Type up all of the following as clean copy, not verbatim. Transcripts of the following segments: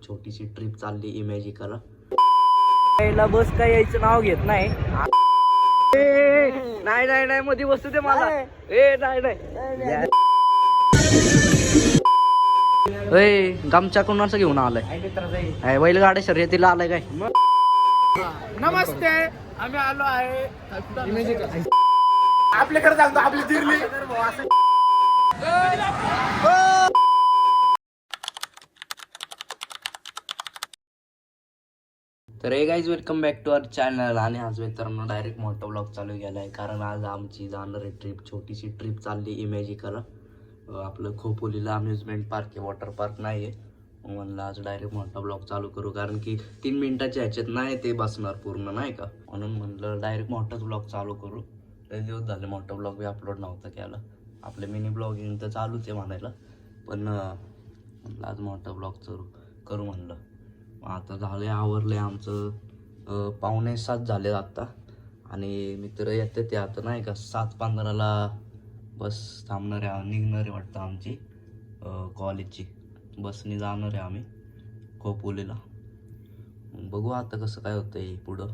छोटीशी ट्रिप चालली इमॅजिकाला. पहिला बस काय यायचं नाव घेत नाही. नाही नाही नाही मध्ये बसू दे मला. नाही नाही गमच्या कोणाचं घेऊन आलाय? बैलगाड्या शर्यतीला आलाय काय? नमस्ते, आम्ही आलो आहे आपल्याकडे सांगतो आपली दिरली. तर hey guys welcome back to our channel. आणि आज मित्रांनो डायरेक्ट मोठा ब्लॉग चालू केला आहे, कारण आज आमची जाणारी ट्रिप छोटीशी ट्रिप चालली इमॅजिकाला. आपलं खोपोलीला अम्युजमेंट पार्क आहे, वॉटर पार्क नाही आहे. म्हणलं आज डायरेक्ट मोठा ब्लॉग चालू करू, कारण की 3 मिनिटाच्या ह्याच्यात नाही ते बसणार पूर्ण, नाही का? म्हणून म्हणलं डायरेक्ट मोठाच ब्लॉग चालू करू. लय दिवस झाले मोठा ब्लॉग बी अपलोड नव्हता केला. आपले मिनी ब्लॉगिंग तर चालूच आहे म्हणायला, पण म्हणलं आज मोठा ब्लॉग करू म्हणलं. आता झाले आवरले आमचं 6:45 झाले आत्ता. आणि मित्र येते ते आता, नाही का? 7:15ला बस थांबणार आहे, निघणार आहे वाटतं आमची कॉलेजची. बसने जाणार आहे आम्ही खोपोलीला. बघू आता कसं काय होतं आहे पुढं.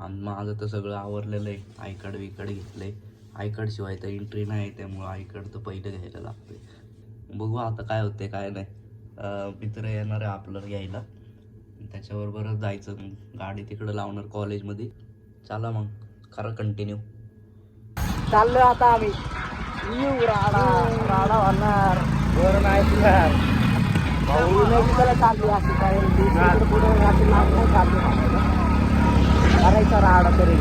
आणि माझं तर सगळं आवरलेलं आहे. आय कार्ड विकार्ड घेतलं आहे. आय कार्ड शिवाय तर एंट्री नाही, त्यामुळं आय कार्ड तर पहिलं घ्यायला लागतं. बघू आता काय होते काय नाही. मित्र येणार आहे आपलं घ्यायला, त्याच्याबरोबरच जायचं. मग गाडी तिकडं लावणार कॉलेजमध्ये. चला मग खरं कंटिन्यू चाललोय आता आम्ही. राडा होणार बरं नाही तुझ्यावर चालली अशी काय पुढे करायचा राडा तरी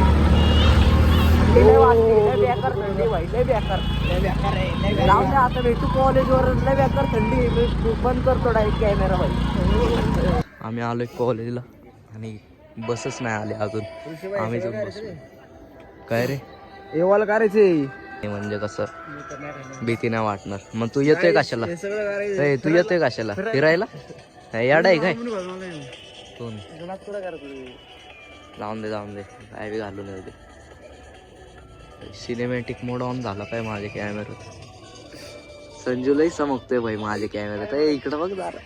बेकार थंडी भाई, लय बेकार लावून आता भेटू कॉलेजवर. लय बेकार थंडी, बंद करतो डायरेक्ट कॅमेरा भाई. आम्ही आलो कॉलेजला आणि बसच नाही आले अजून. आम्ही जाऊन बसलो. काय रे एवाला करायचे म्हणजे कसं भीती नाही वाटणार. मग तू येतोय कशाला? तू येतोय कशाला फिरायला? याड आहे काय? जाऊन दे काय बी घालून येऊ दे. सिनेमॅटिक मोड ऑन झाला काय माझ्या कॅमेऱ्यात? संजूलाही चमकतोय भाई माझ्या कॅमेऱ्यात. इकडं बघ जरा.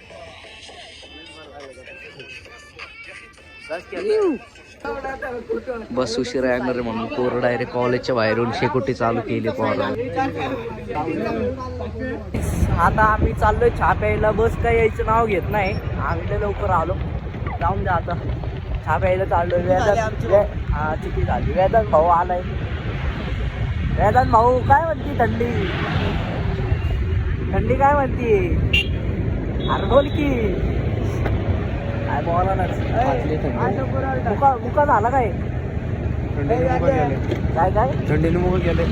बस उशिरा येणार आहे म्हणून पोरं डायरेक्ट कॉलेजच्या बाहेरून शेकोटी चालू केली पोरं. आता आम्ही चाललोय चहा प्यायला. बस काय यायचं नाव घेत नाही. आम्ही लवकर आलो. जाऊन द्या आता. चहा प्यायला चाललोय. हा चुकी झाली. वेदांत भाऊ आलाय. वेदांत भाऊ काय म्हणती थंडी काय म्हणती? अरे बोल की काय बोला ना. मुका झाला काय? काय थंडीने मोबाईल गेले.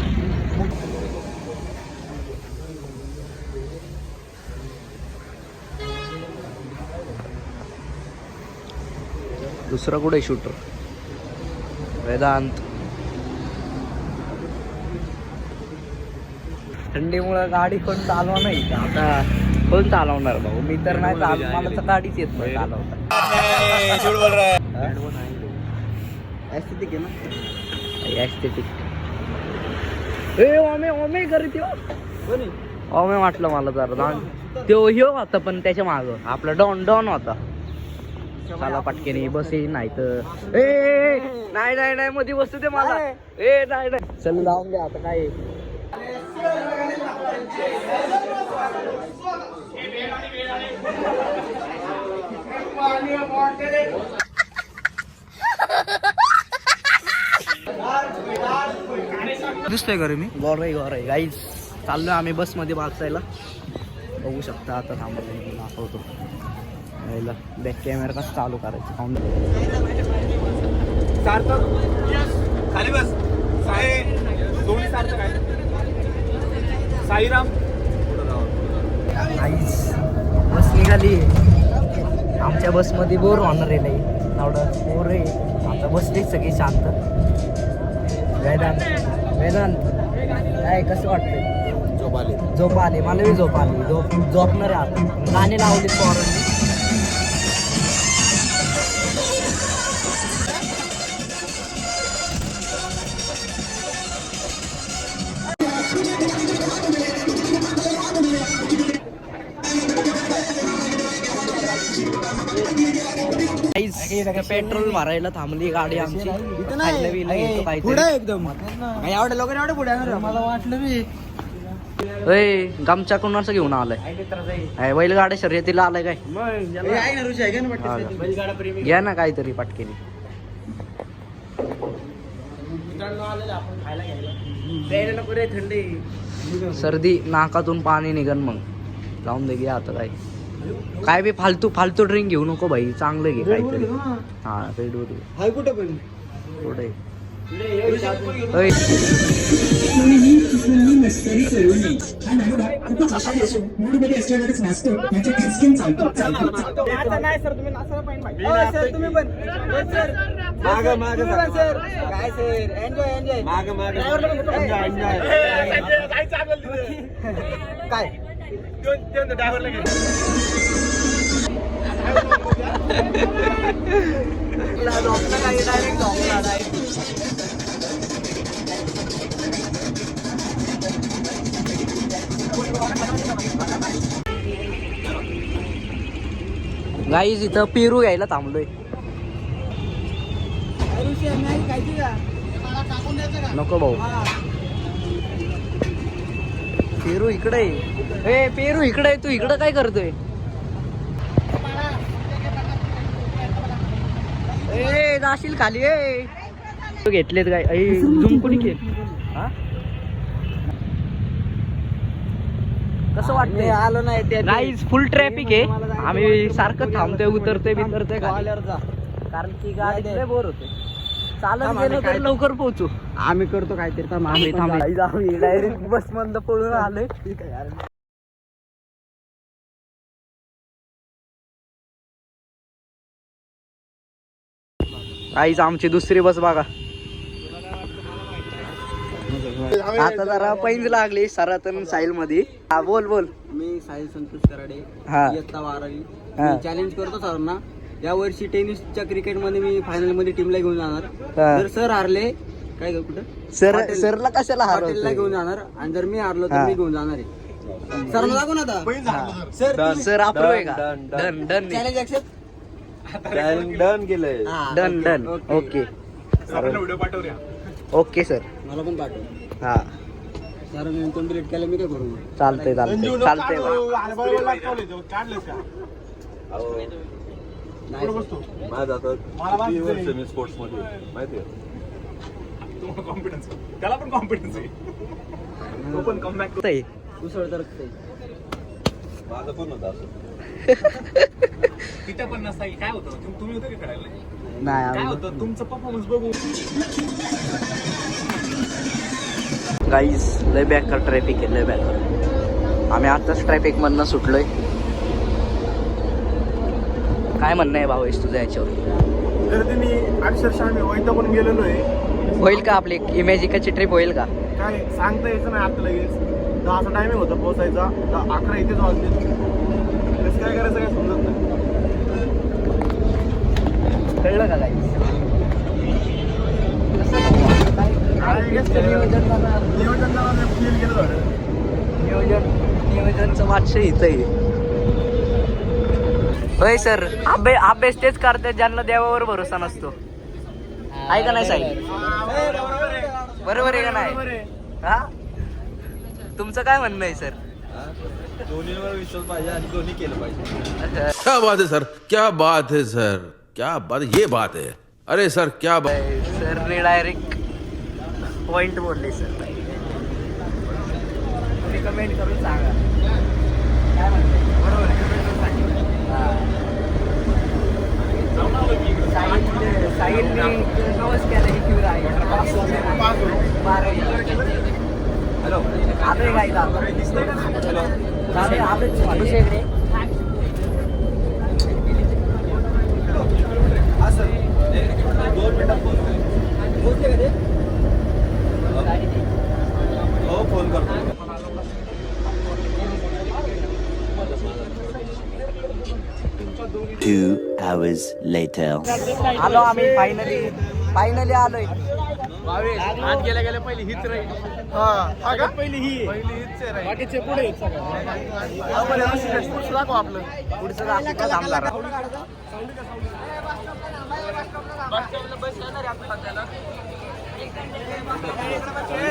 दुसरा कुठे शूटर? वेदांत. थंडीमुळं गाडी कोण चालवा नाही. आता कोण चालवणार भाऊ? मी तर नाही मला तर गाडीच येत नाही चालवता. ॲस्थेटिक ओमे करीत ओमे वाटलं मला जरा. तो ह्यो होता पण त्याच्या माग आपला डॉन होता. मला पटकेने बस येईल नाही तर नाही नाही नाही मध्ये बसू दे मला. नाही नाही चल जाऊन द्या आता काय. दिसतोय का रे मी? गोरे गाईज चाललोय आम्ही बसमध्ये बसायला. बघू शकता आता. थांबवतो दाखवतो. बॅक कॅमेरा कसं चालू करायचं सार्थक खाली बस. दोन्ही सार्थक आहे. साईराम बस निघाली. आमच्या बसमध्ये बोर होणार आहे नाही एवढं बोर आहे. आता बसली सगळी शांत. वेदांत काय कसं वाटतंय? झोप आली मला बी झोप आली. झोपणार आहे आता. गाणे लावले पोरांनी. पेट्रोल मारायला थांबली गाडी आमची. एकदम एवढ्या लवकर एवढ्या पुढे मला वाटलं मी गमच्या कोणाचं घेऊन आलाय बैलगाड्या शर्यतीला आलाय काय घ्या ना काहीतरी पटकेने. सर्दी नाकातून पाणी निघन मग जाऊन दे घ्या आता काय बी फालतू ड्रिंक घेऊ नको भाई चांगलं घे काहीतरी. हा रेड कुठं पण पुढे गाईज इथं पेरू घ्यायला थांबलोय. नको भाऊ पेरू इकडे पेरू इकडे तू इकडं काय करतोय. जाशील खाली घेतलेत काय झुम कोणी खेळ. कसं वाटतंय आलो नाही गाईज फुल ट्रॅफिक आहे. आम्ही सारखं थांबतोय उतरतोय बितरतोय कारण की गाडी बोर होते. चालत गेलो तर लवकर पोहोचू. आम्ही करतो काहीतरी आम्ही डायरेक्ट बस मधलं पळून आलोय. आईच आमची दुसरी बस बघा. आता जरा पैंज लागली सरातन साहिल मध्ये. हा बोल मी साहिल संतोष कराडे इयत्ता 12वी. चॅलेंज करतो सरांना या वर्षी टेनिसच्या क्रिकेट मध्ये मी फायनल मध्ये टीमला घेऊन जाणार. जर सर हारले काय कुठं सरला कशाला हॉटेलला घेऊन जाणार आणि जर मी हारलो तर मी घेऊन जाणार आहे. सर लागून आता सर अप्रूव्ह आहे का. Done done challenge accept done केलंय. डन ओके व्हिडिओ पाठवूया. ओके सर मला पण पाठव. हा सर कंप्लीट केलं मी काय करू. चालतंय माझं आता किती वर्ष मी स्पोर्ट्स मध्ये माहितीये. कॉन्फिडन्स त्याला पण कॉन्फिडन्स आहे. तो पण कमबॅक उसळ तर माझं पण होतं असं. तिथं पण नसता काय होतं तुम्ही होतं का करायला नाही काय होतं तुमचं परफॉर्मन्स बघू. गाईज लय बॅकर ट्रॅफिक आहे लय बॅकर. आम्ही आताच ट्रॅफिक मधनं सुटलोय. काय म्हणणं आहे भावेश तुझं याच्यावर. तर तुम्ही अक्षरशः आम्ही वैता पण गेलेलो आहे. होईल का आपली इमॅजिकाची ट्रिप होईल का. काय सांगता यायचं नाही आता लगेच. 10चा टायमिंग होता पोहोचायचा 11 इथेच वाजले. कसं काय करायचं काय समजत नाही. कळलं का गाईज. नियोजनचं वाटशे इथं आहे. होय सर अभ्यास तेच करतात ज्यांना देवावर भरोसा नसतो. आहे का नाही साहेब. बरोबर आहे का नाही. हा तुमचं काय म्हणणं आहे सर. दोन्हीवर विश्वास पाहिजे आणि दोन्ही केलं पाहिजे. क्या बात है सर, क्या बात है सर, क्या बात, ये बात है. अरे सर क्या बात. सरने डायरेक्ट पॉइंट बोलले सर. तुम्ही कमेंट करून सांगा काय म्हणताय. बरोबर साहिलने नवस केलं की क्यूर आहे. हॅलो आलोय काय अभिषेकडे. हो फोन करतो. 2 hours later. आलो आम्ही फायनली आलोय. आत गेल्या गेल्या पहिली हीच राहील. हा का पहिली हीच राहील. बाकीचे पुढे दाखव आपलं पुढचं दाखव.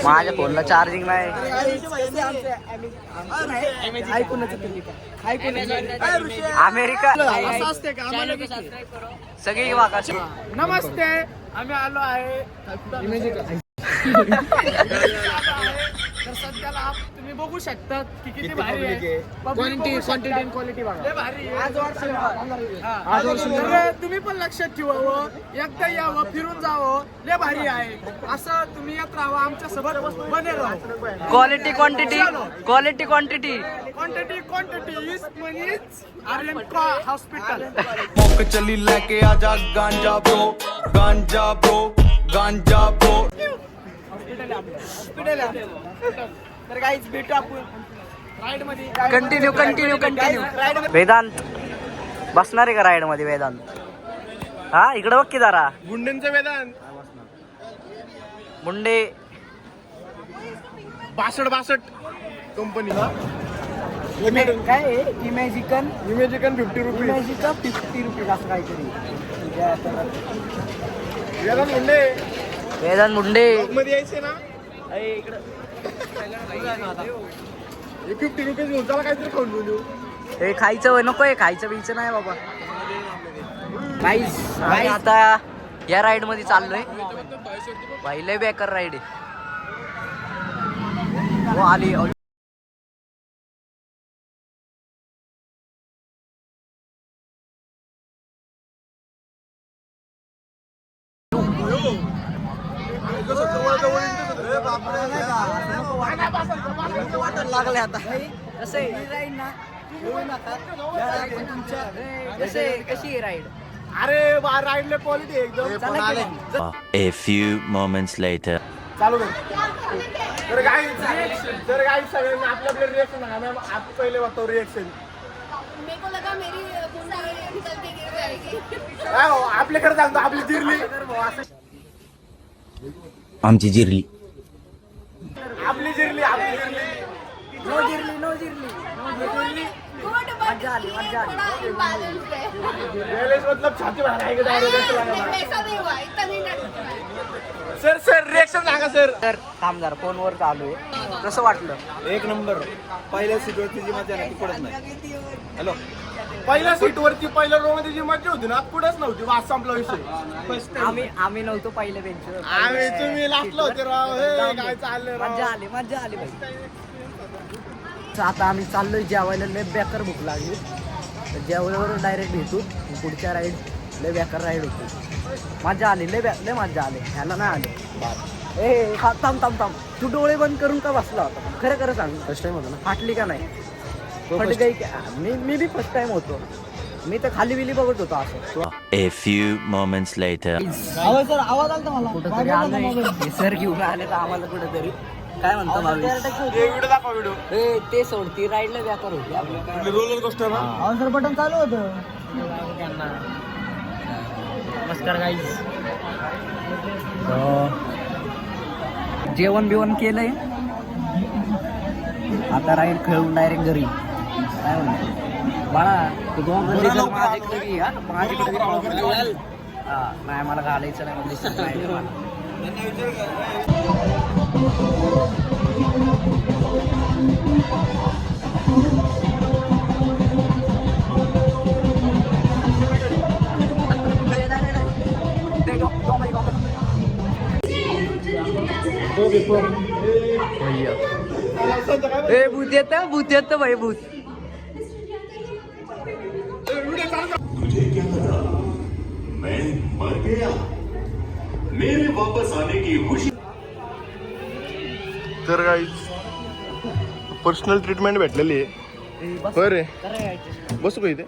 माझ्या फोनला चार्जिंग नाही. अमेरिका सगळी वागा. नमस्ते, आम्ही आलो आहे. तर सध्याला तुम्ही बघू शकता की किती भारी आहे. क्वांटिटी बघा. तर तुम्ही पण लक्षात ठेवावं, एकदा यावं, फिरून जावं, लय भारी आहे. असं तुम्ही येत राहावं, आमच्या सोबत बने राहावं. Quality quantity quality quantity quantity is मनीज आर्यन हॉस्पिटल. मौके चली लेके आजा गांजा ब्रो गांजा ब्रो गांजा ब्रो. हॉस्पिटल आहे. तर काहीच भेटू आपण राईड मध्ये. कंटिन्यू वेदांत बसणार आहे का राईड मध्ये? वेदांत हा इकडे बघ की जरा. गुंडेंचं वेदांत मुंडे 62 कंपनीला काय इमॅजिकन 50 रुपये. 50 रुपये असं काहीतरी. वेदांत मुंडे वेदांत मुंडे मध्ये यायचे ना. इकडं 50 रुपये घेऊन चला काहीतरी खाऊन बोलू. हे खायचं नकोय, खायचं बियचं नाही बाबा. काहीच आणि आता या राईड मध्ये चाललोय. पहिले बेकार राईड आहे. हो आली. लागले आता कसं राईड ना. कशी आहे राईड? अरे राईडले क्वालिटी एकदम. A few moments later. चालू तर काय सगळ्यांनी आपल्या आपल्या रिएक्शन सांगा. पहिले बघतो रिएक्शन. मेरे को लगा मेरी कुंडली निकल के गिर जाएगी. आपल्याकडे सांगतो आपली जिरली. आमची जिरली. आपली जिरली. नो जिरली. गुड बट थोड़ा इम्बैलेंस्ड है. बैलेंस मतलब छाती बाहेर आहे का डायरेक्ट ऐसा नहीं हुआ, इतना नहीं नटका. सर रिएक्शन सांगा सर. तर थांब जरा फोनवर चालू आहे. कसं वाटलं? एक नंबर. पहिल्या सीटवरती जी मजा नाही ती पडत नाही. हॅलो, पहिल्या सीटवरती पहिल्या रो मध्ये जी मजा होती ना पुढेच नव्हती. वास संपला विषय. आम्ही नव्हतो पहिल्या बेंचवर. आम्ही तुम्ही लागलो होते राव. हे काय चाललं राव. मजा आली बाई. आता आम्ही चाललोय जेवायला. लय बेकार भूक लागली. तर जेवल्यावर डायरेक्ट भेटू. पुढच्या राईड लय बेकार राईड होती. मजा आली. लय मजा आली. ह्याला नाही आली. ए थांब तू डोळे बंद करून का बसला होता? खरं सांग. फर्स्ट टाइम होतो ना? फाटली का नाही? मी बी फर्स्ट टाइम होतो. मी तर खाली बिली बघत होतो असं. A few moments later. आवाज आलता मला. कुठंतरी आलोय. सर घेऊन आले तर आम्हाला कुठेतरी. काय म्हणतो व्हिडिओ दाखवा. व्हिडिओ ते सोड. ती राईडला बेकार होती आपल्या. रोलर कोस्टर सर बटन चालू होतं. नमस्कार गाईज. जेवण बिवण केलंय. आता राईड खेळून डायरेक्ट घरी. काय म्हणतो बाळा? तू माझ्याकडे नाही मला घालायचं नाही. भूत येत भाई भूत. तुझे क्या लगा मैं मर गया? मेरे वापस आने की खुशी. तर गाईज पर्सनल ट्रीटमेंट भेटलेली आहे. बरे बसू का इथे?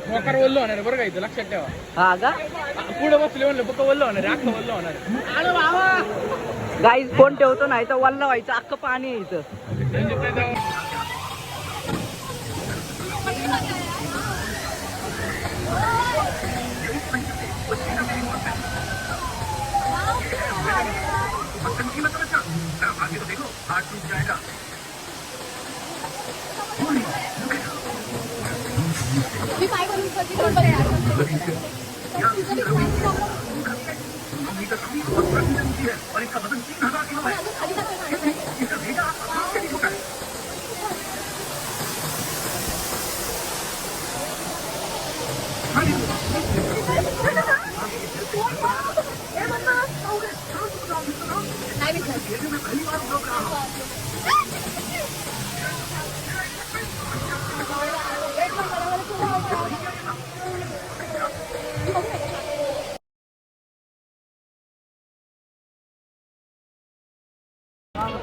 मोकार वल्ल होणार बरं का इथं लक्षात ठेवा. हा का? पुढे बसले म्हणलं पक्का वल्ल होणार. अख्खा वल्ल होणार. गाईज फोन ठेवतो नाही तर वल्ल व्हायचं अख्खं पाणी आहे इथं. मी पाय करून कधी करतो यार.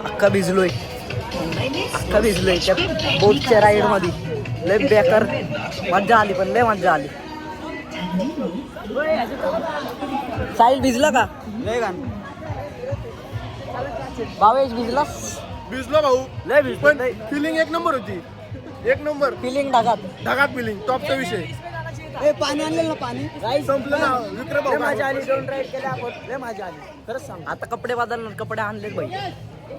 अख्खा भिजलोय त्या बोटच्या राईड मध्ये. लय बेकार मज्जा आली, पण लय मज्जा आली. साहिल भिजला का? लय गाण भावेश भिजलास? भिजलो भाऊ लय भिजलो. पण फिलिंग एक नंबर होती. एक नंबर फिलिंग ढगात फिलिंग टॉपचा विषय. पाणी आणलेलं ना पाणी. संपलं ना विक्रम भाऊ. मजा आली. दोन राईड केल्या आपण, लय मजा आली. खरंच सांग. आता कपडे बदलणार, कपडे आणलेत भाई.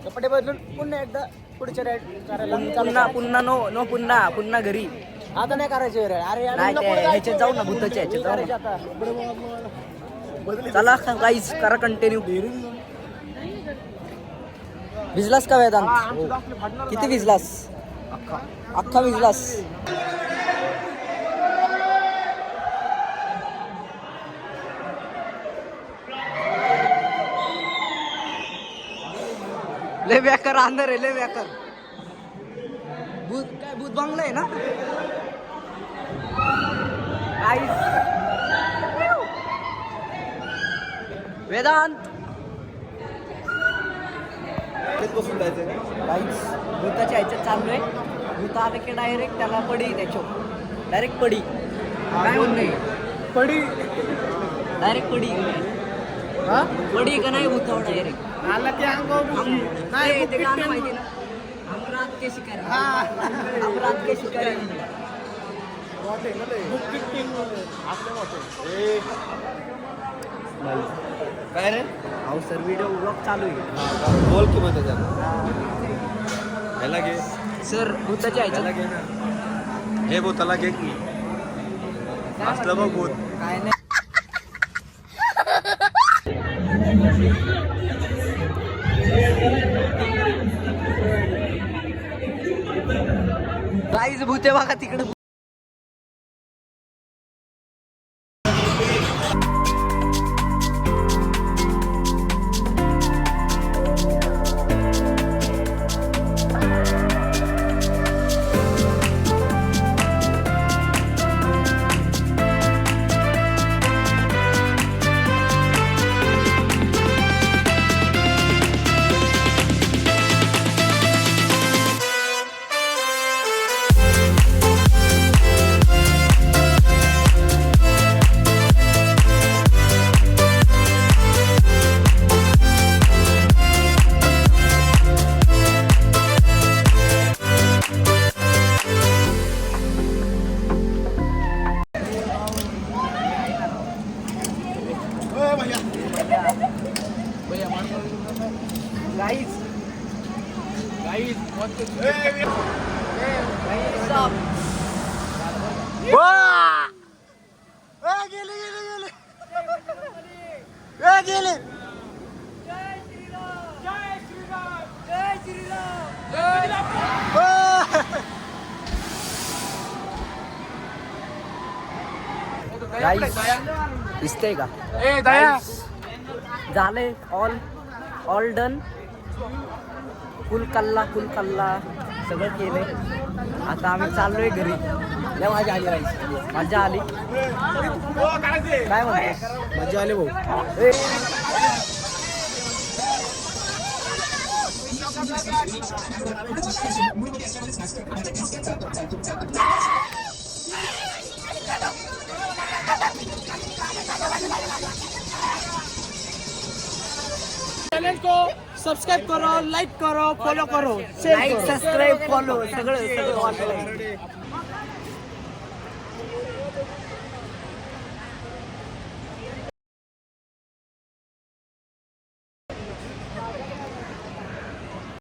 कपडे बदलून पुन्हा एकदा पुढच्या राईड करायला पुन्हा घरी. आता नाही करायचे राईड. अरे नाही ते ह्याच्यात जाऊ ना, भूताच्या ह्याच्यात जाऊ ना. चला गाईज करा कंटिन्यू. भिजलास का वेदांत? किती भिजलास? अख्खा भिजलास. लय बेकार अंधार आहे, लय बेकार. भूत बंगला आहे ना गाईज. वेदांत गाईज भूताच्या ह्याच्यात चाललोय. भूत आलं की डायरेक्ट त्याला पडी, त्याच्यावर डायरेक्ट पडी. काय म्हणणे पडी डायरेक्ट पडी पडी का नाही भूतावर डायरेक्ट. आला की अंगावर नाही ते गाणं माहिती ना, हम रात के शिकारी. हम रात के शिकारी. काय रे? अहो सर व्हिडिओ ब्लॉग चालू आहे. बोल की मध्ये त्याला घे सर भूताच्या ह्याच्यात घे ना. हे बोताला घे की असलं बघ बोत. काय नाही. गाईज भूते बघा तिकडे. दिसतंय का? झालंय ऑल डन. फुल कल्ला सगळं केलंय. आता आम्ही चाललोय घरी. लय मजा आली राईस. मजा आली. काय म्हणते? मजा आली भाऊ. चैनल को सब्सक्राइब करो, लाइक करो, फॉलो करो, लाईक सबस्क्राईब फॉलो सगळं